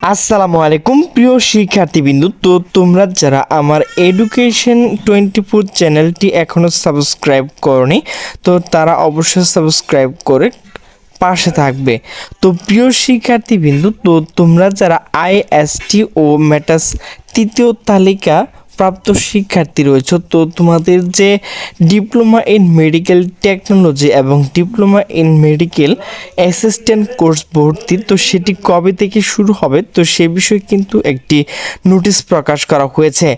আসসালামু আলাইকুম প্রিয় শিক্ষার্থীবৃন্দ। তো তোমরা যারা আমার এডুকেশন 24 চ্যানেলটি এখনও সাবস্ক্রাইব করনি, তো তারা অবশ্যই সাবস্ক্রাইব করে পাশে থাকবে। তো প্রিয় শিক্ষার্থীবৃন্দ, তো তোমরা যারা আইএসটি ও ম্যাটাস তৃতীয় তালিকা প্রাপ্ত শিক্ষার্থী রয়েছে, তো তোমাদের যে ডিপ্লোমা ইন মেডিকেল টেকনোলজি এবং diploma in medical assistant course ভর্তি, তো সেটি কবে থেকে শুরু হবে, তো সে বিষয়ে কিন্তু একটি নোটিশ প্রকাশ করা হয়েছে।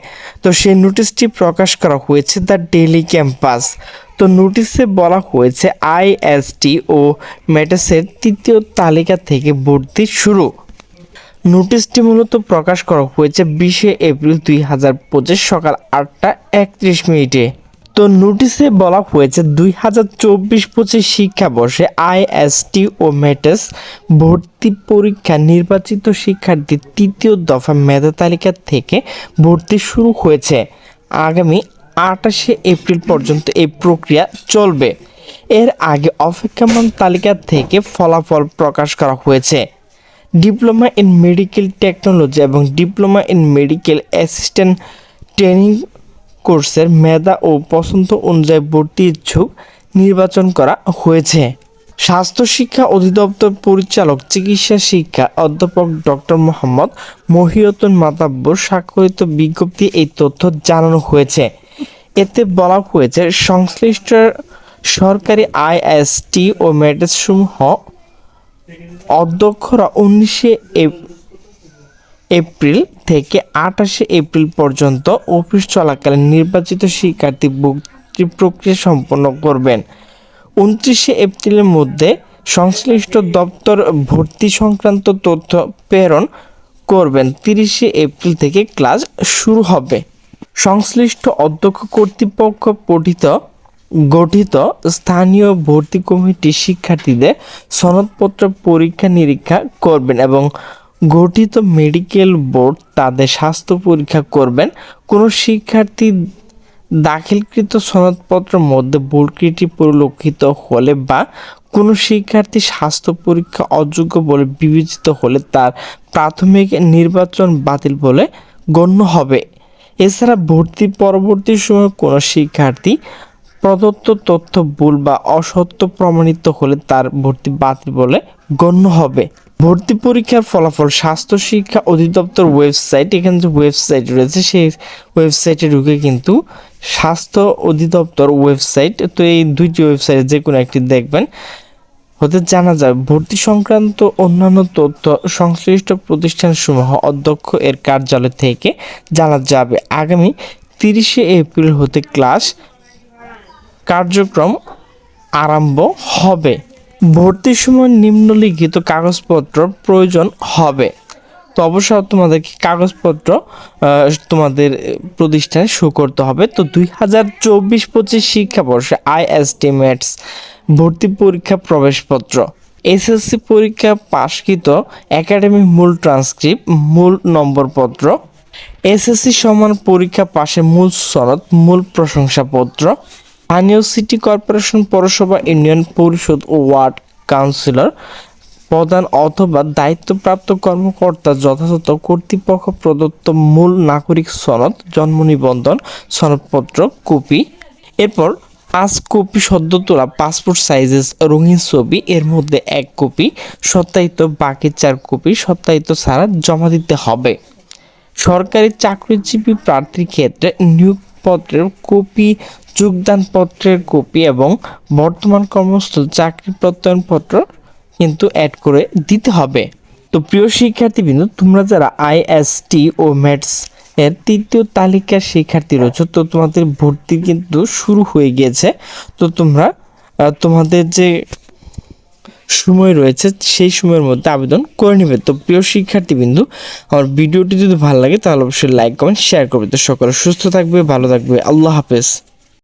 তো সেই নোটিশটি প্রকাশ করা হয়েছে দ্য ডেইলি ক্যাম্পাস। তো নোটিশে বলা হয়েছে আইএসটি ও ম্যাটাসের তৃতীয় তালিকা থেকে ভর্তি শুরু। নোটিশটি মূলত প্রকাশ করা হয়েছে 20 এপ্রিল 2025 সকাল 8টা 31 মিনিটে। তো নোটিশে বলা হয়েছে 2024-25 শিক্ষাবর্ষে আইএসটি ও ম্যাটাস ভর্তি পরীক্ষা নির্বাচিত শিক্ষার্থীর তৃতীয় দফা মেধা তালিকা থেকে ভর্তি শুরু হয়েছে। আগামী 28 এপ্রিল পর্যন্ত এই প্রক্রিয়া চলবে। এর আগে অপেক্ষমান তালিকা থেকে ফলাফল প্রকাশ করা হয়েছে। ডিপ্লোমা ইন মেডিকেল টেকনোলজি এবং diploma in medical assistant training কোর্সের মেধা ও পছন্দ অনুযায়ী ভর্তি ইচ্ছুক নির্বাচন করা হয়েছে। স্বাস্থ্য শিক্ষা অধিদপ্তর পরিচালক চিকিৎসা শিক্ষা অধ্যাপক ডক্টর মোহাম্মদ মহিউদ্দিন মাতাব্বর স্বাক্ষরিত বিজ্ঞপ্তি এই তথ্য জানানো হয়েছে। এতে বলা হয়েছে সংশ্লিষ্ট সরকারি আইএসটি ও ম্যাটাস সমূহ অধ্যক্ষরা 19 এপ্রিল থেকে 28 এপ্রিল পর্যন্ত অফিস চলাকালীন নির্বাচিত শিক্ষার্থী ভর্তি প্রক্রিয়া সম্পন্ন করবেন। 29 এপ্রিলের মধ্যে সংশ্লিষ্ট দপ্তর ভর্তি সংক্রান্ত তথ্য প্রেরণ করবেন। 30 এপ্রিল থেকে ক্লাস শুরু হবে। সংশ্লিষ্ট অধ্যক্ষ কর্তৃপক্ষ গঠিত স্থানীয় ভর্তি কমিটি শিক্ষার্থীদের সনদপত্র পরীক্ষা নিরীক্ষা করবেন এবং গঠিত মেডিকেল বোর্ড তাদের স্বাস্থ্য পরীক্ষা করবেন। কোনো শিক্ষার্থী দাখিলকৃত সনদপত্রের মধ্যে ভুল ত্রুটি পরিলক্ষিত হলে বা কোনো শিক্ষার্থী স্বাস্থ্য পরীক্ষা অযোগ্য বলে বিবেচিত হলে তার প্রাথমিক নির্বাচন বাতিল বলে গণ্য হবে। এছাড়া ভর্তি পরবর্তী সময়ে কোনো শিক্ষার্থী প্রদত্ত তথ্য ভুল বা অসত্য প্রমাণিত হলে তার ভর্তি বাতিল বলে গণ্য হবে। ভর্তি পরীক্ষার ফলাফল স্বাস্থ্য শিক্ষা অধিদপ্তর ওয়েবসাইট, এখানে যে ওয়েবসাইট রয়েছে সেই ওয়েবসাইটে ঢুকে কিন্তু স্বাস্থ্য অধিদপ্তর ওয়েবসাইট, তো এই দুইটি ওয়েবসাইটে যে কোনো একটি দেখবেন, হতে জানা যাবে ভর্তি সংক্রান্ত অন্যান্য তথ্য সংশ্লিষ্ট প্রতিষ্ঠানসমূহ অধ্যক্ষ এর কার্যালয় থেকে জানা যাবে। আগামী 30 এপ্রিল হতে ক্লাস কার্যক্রম আরম্ভ হবে। ভর্তির সময় নিম্নলিখিত কাগজপত্র প্রয়োজন হবে। তো অবশ্যই তোমাদেরকে কাগজপত্র তোমাদের প্রতিষ্ঠানে শো করতে হবে। তো 2024-25 শিক্ষাবর্ষে আইএসটি ম্যাটস ভর্তি পরীক্ষা প্রবেশপত্র, এসএসসি পরীক্ষা পাশকৃত একাডেমিক মূল ট্রান্সক্রিপ্ট, মূল নম্বরপত্র, এসএসসি সমান পরীক্ষা পাশের মূল সনদ, মূল প্রশংসাপত্র, স্থানীয় সিটি কর্পোরেশন, পৌরসভা, ইউনিয়ন পরিষদ ও ওয়ার্ড কাউন্সিলর প্রধান অথবা দায়িত্বপ্রাপ্ত কর্মকর্তা যথাযথ কর্তৃপক্ষ প্রদত্ত মূল নাগরিক সনদ, জন্ম নিবন্ধন সনদপত্র কপি, এরপর 5 কপি সদ্য তোলা পাসপোর্ট সাইজের রঙিন ছবি, এর মধ্যে 1 কপি সত্যায়িত, বাকি 4 কপি সত্যায়িত ছাড়া জমা দিতে হবে। সরকারি চাকরিজীবী প্রার্থীর ক্ষেত্রে নিয়োগপত্রের কপি, যোগদানপত্রের কপি এবং বর্তমান কর্মস্থল চাকরি প্রত্যয়নপত্র কিন্তু অ্যাড করে দিতে হবে। তো প্রিয় শিক্ষার্থীবৃন্দ, তোমরা যারা আইএসটি ও ম্যাটস এর তৃতীয় তালিকার শিক্ষার্থী রয়েছে, তো তোমাদের ভর্তি কিন্তু শুরু হয়ে গিয়েছে। তো তোমরা তোমাদের যে সময় রয়েছে সেই সময়ের মধ্যে আবেদন করে নেবে। তো প্রিয় শিক্ষার্থীবৃন্দু, আমার ভিডিওটি যদি ভালো লাগে তাহলে অবশ্যই লাইক কমেন্ট শেয়ার করবে। তো সকলে সুস্থ থাকবে, ভালো থাকবে। আল্লাহ হাফেজ।